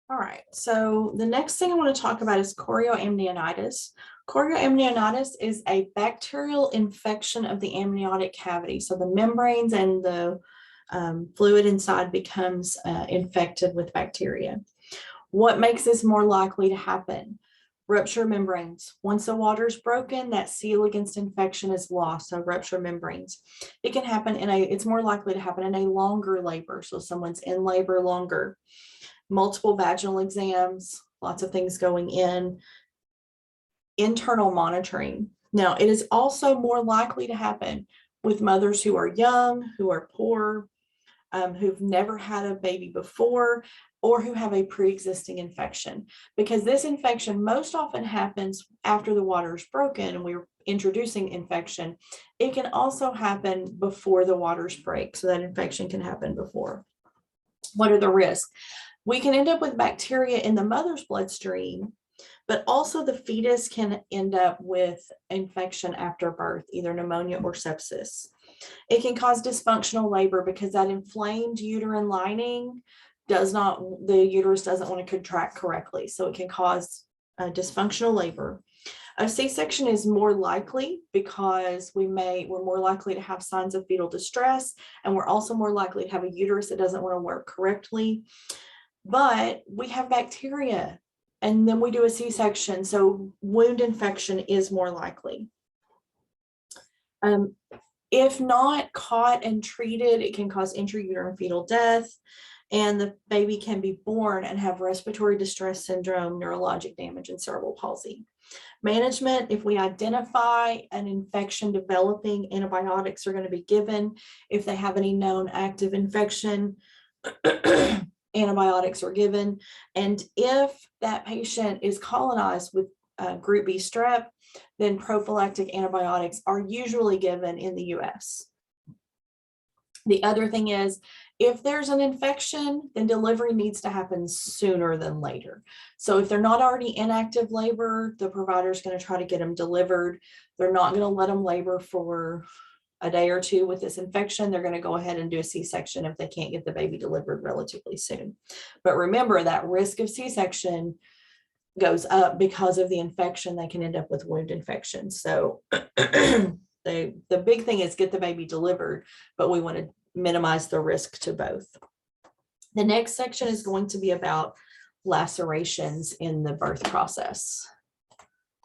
All right, so the next thing I want to talk about is choreoamnionitis. Choreoamnionitis is a bacterial infection of the amniotic cavity. So the membranes and the fluid inside becomes infected with bacteria. What makes this more likely to happen? Rupture membranes. Once the water is broken, that seal against infection is lost, so rupture membranes. It can happen it's more likely to happen in a longer labor. So someone's in labor longer. Multiple vaginal exams, lots of things going in, internal monitoring. Now, it is also more likely to happen with mothers who are young, who are poor, who've never had a baby before, or who have a pre-existing infection, because this infection most often happens after the water is broken and we're introducing infection. It can also happen before the waters break, so that infection can happen before. What are the risks? We can end up with bacteria in the mother's bloodstream, but also the fetus can end up with infection after birth, either pneumonia or sepsis. It can cause dysfunctional labor because that inflamed uterine lining the uterus doesn't want to contract correctly. So it can cause dysfunctional labor. A C-section is more likely because we're more likely to have signs of fetal distress, and we're also more likely to have a uterus that doesn't want to work correctly. But we have bacteria, and then we do a C-section, so wound infection is more likely. If not caught and treated, it can cause intrauterine fetal death, and the baby can be born and have respiratory distress syndrome, neurologic damage, and cerebral palsy. Management: if we identify an infection developing, antibiotics are going to be given. If they have any known active infection, antibiotics are given. And if that patient is colonized with group B strep, then prophylactic antibiotics are usually given in the US. The other thing is, if there's an infection, then delivery needs to happen sooner than later. So if they're not already in active labor, the provider is going to try to get them delivered. They're not going to let them labor for a day or two with this infection. They're going to go ahead and do a C-section if they can't get the baby delivered relatively soon. But remember, that risk of C-section goes up because of the infection. They can end up with wound infection. So the big thing is get the baby delivered, but we want to minimize the risk to both. The next section is going to be about lacerations in the birth process.